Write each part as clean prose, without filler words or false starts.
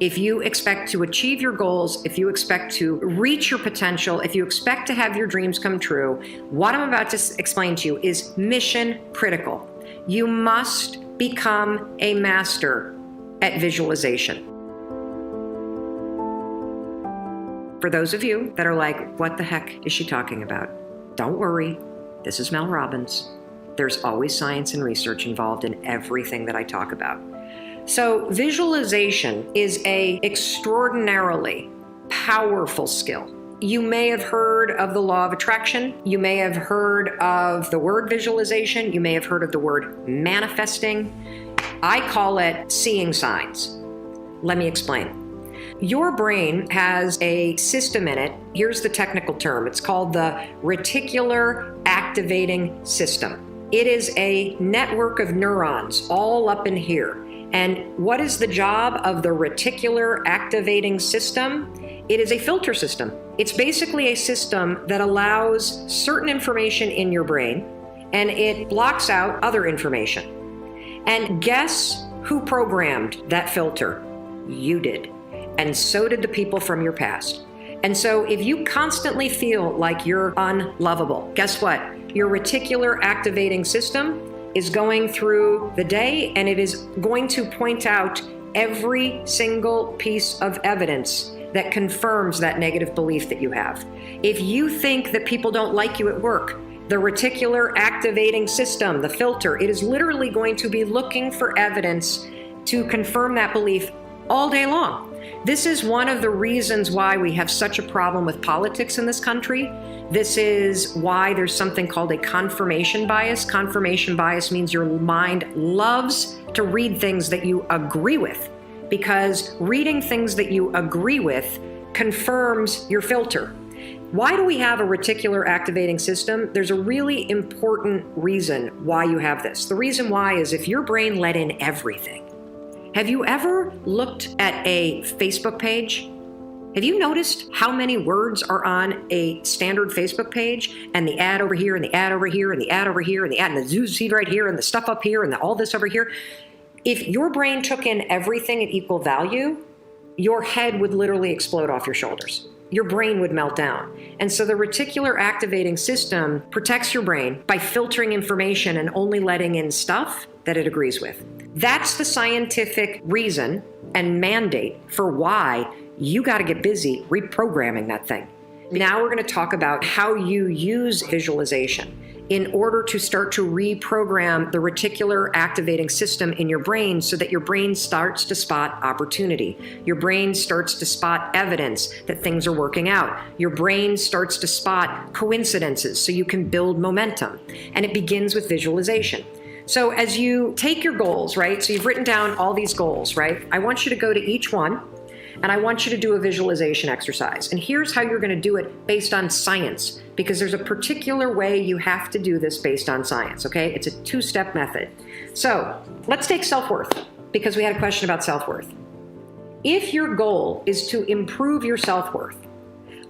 if you expect to achieve your goals, if you expect to reach your potential, if you expect to have your dreams come true, what I'm about to explain to you is mission critical. You must become a master at visualization. For those of you that are like, what the heck is she talking about? Don't worry, this is Mel Robbins. There's always science and research involved in everything that I talk about. So visualization is an extraordinarily powerful skill. You may have heard of the law of attraction. You may have heard of the word visualization. You may have heard of the word manifesting. I call it seeing signs. Let me explain. Your brain has a system in it. Here's the technical term. It's called the reticular activating system. It is a network of neurons all up in here. And what is the job of the reticular activating system? It is a filter system. It's basically a system that allows certain information in your brain and it blocks out other information. And guess who programmed that filter? You did. And so did the people from your past. And so if you constantly feel like you're unlovable, guess what? Your reticular activating system is going through the day and it is going to point out every single piece of evidence that confirms that negative belief that you have. If you think that people don't like you at work, the reticular activating system, the filter, it is literally going to be looking for evidence to confirm that belief all day long. This is one of the reasons why we have such a problem with politics in this country. This is why there's something called a confirmation bias. Confirmation bias means your mind loves to read things that you agree with, because reading things that you agree with confirms your filter. Why do we have a reticular activating system? There's a really important reason why you have this. The reason why is if your brain let in everything. Have you ever looked at a Facebook page? Have you noticed how many words are on a standard Facebook page, and the ad over here and the ad over here and the ad over here and the ad and the newsfeed right here and the stuff up here and all this over here? If your brain took in everything at equal value, your head would literally explode off your shoulders. Your brain would melt down. And so the reticular activating system protects your brain by filtering information and only letting in stuff that it agrees with. That's the scientific reason and mandate for why you got to get busy reprogramming that thing. Now we're going to talk about how you use visualization in order to start to reprogram the reticular activating system in your brain so that your brain starts to spot opportunity. Your brain starts to spot evidence that things are working out. Your brain starts to spot coincidences so you can build momentum. And it begins with visualization. So as you take your goals, right? So you've written down all these goals, right? I want you to go to each one and I want you to do a visualization exercise. And here's how you're going to do it based on science, because there's a particular way you have to do this based on science, okay? It's a two-step method. So let's take self-worth, because we had a question about self-worth. If your goal is to improve your self-worth,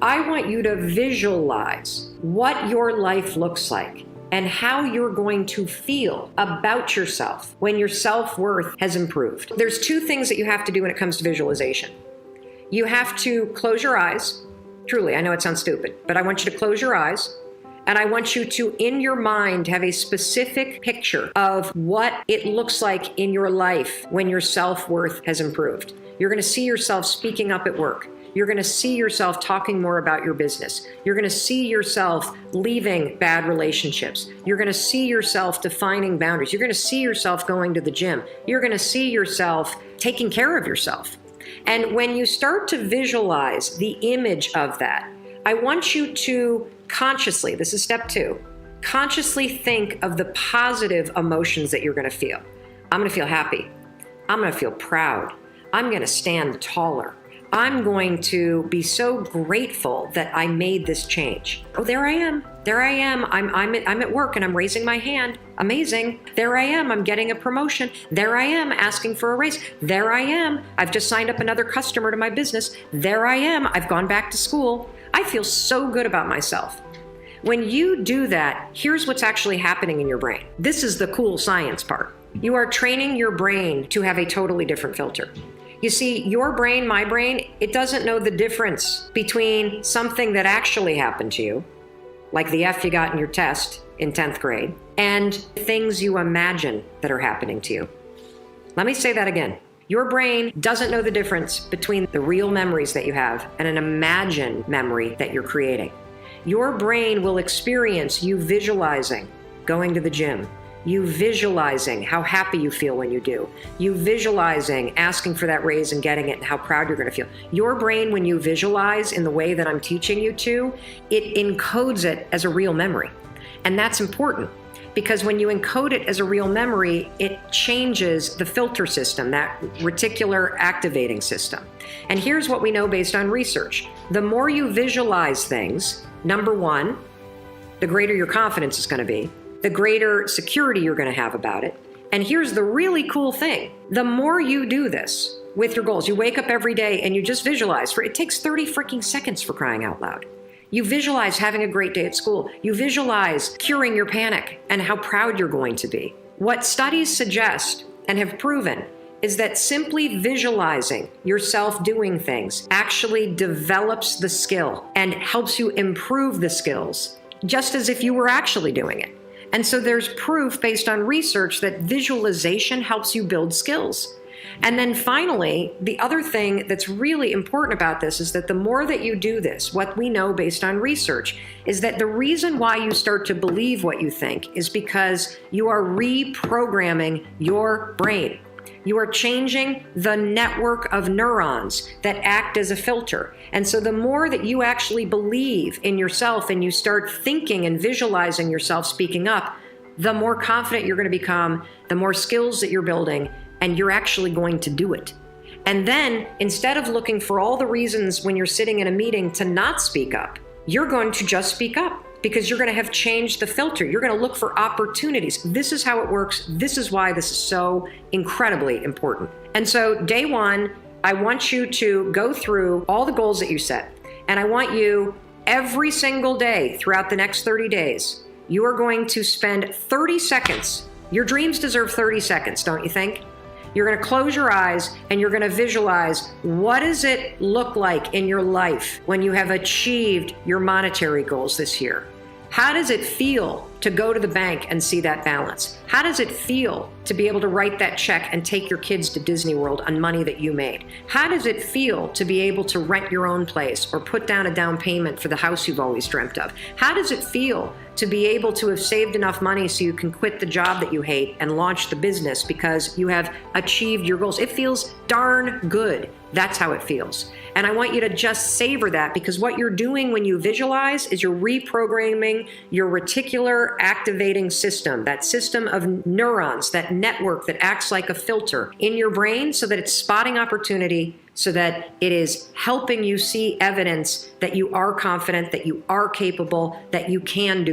I want you to visualize what your life looks like and how you're going to feel about yourself when your self-worth has improved. There's two things that you have to do when it comes to visualization. You have to close your eyes. Truly, I know it sounds stupid, but I want you to close your eyes, and I want you to, in your mind, have a specific picture of what it looks like in your life when your self-worth has improved. You're going to see yourself speaking up at work. You're going to see yourself talking more about your business. You're going to see yourself leaving bad relationships. You're going to see yourself defining boundaries. You're going to see yourself going to the gym. You're going to see yourself taking care of yourself. And when you start to visualize the image of that, I want you to consciously, this is step 2, consciously think of the positive emotions that you're going to feel. I'm going to feel happy. I'm going to feel proud. I'm going to stand taller. I'm going to be so grateful that I made this change. Oh, there I am. There I am. I'm at work and I'm raising my hand. Amazing. There I am. I'm getting a promotion. There I am asking for a raise. There I am. I've just signed up another customer to my business. There I am. I've gone back to school. I feel so good about myself. When you do that, here's what's actually happening in your brain. This is the cool science part. You are training your brain to have a totally different filter. You see, your brain, my brain, it doesn't know the difference between something that actually happened to you, like the F you got in your test in 10th grade, and things you imagine that are happening to you. Let me say that again. Your brain doesn't know the difference between the real memories that you have and an imagined memory that you're creating. Your brain will experience you visualizing going to the gym, you visualizing how happy you feel when you do, you visualizing asking for that raise and getting it and how proud you're going to feel. Your brain, when you visualize in the way that I'm teaching you to, it encodes it as a real memory. And that's important because when you encode it as a real memory, it changes the filter system, that reticular activating system. And here's what we know based on research. The more you visualize things, number one, the greater your confidence is going to be, the greater security you're going to have about it. And here's the really cool thing. The more you do this with your goals, you wake up every day and you just visualize it takes 30 freaking seconds, for crying out loud. You visualize having a great day at school. You visualize curing your panic and how proud you're going to be. What studies suggest and have proven is that simply visualizing yourself doing things actually develops the skill and helps you improve the skills, just as if you were actually doing it. And so there's proof based on research that visualization helps you build skills. And then finally, the other thing that's really important about this is that the more that you do this, what we know based on research is that the reason why you start to believe what you think is because you are reprogramming your brain. You are changing the network of neurons that act as a filter. And so the more that you actually believe in yourself and you start thinking and visualizing yourself speaking up, the more confident you're going to become, the more skills that you're building, and you're actually going to do it. And then instead of looking for all the reasons when you're sitting in a meeting to not speak up, you're going to just speak up because you're going to have changed the filter. You're going to look for opportunities. This is how it works. This is why this is so incredibly important. And so day one, I want you to go through all the goals that you set. And I want you every single day throughout the next 30 days, you are going to spend 30 seconds. Your dreams deserve 30 seconds, don't you think? You're going to close your eyes and you're going to visualize what does it look like in your life when you have achieved your monetary goals this year? How does it feel to go to the bank and see that balance? How does it feel to be able to write that check and take your kids to Disney World on money that you made? How does it feel to be able to rent your own place or put down a down payment for the house you've always dreamt of? How does it feel to be able to have saved enough money so you can quit the job that you hate and launch the business because you have achieved your goals? It feels darn good. That's how it feels. And I want you to just savor that because what you're doing when you visualize is you're reprogramming your reticular activating system, that system of neurons, that network that acts like a filter in your brain so that it's spotting opportunity, so that it is helping you see evidence that you are confident, that you are capable, that you can do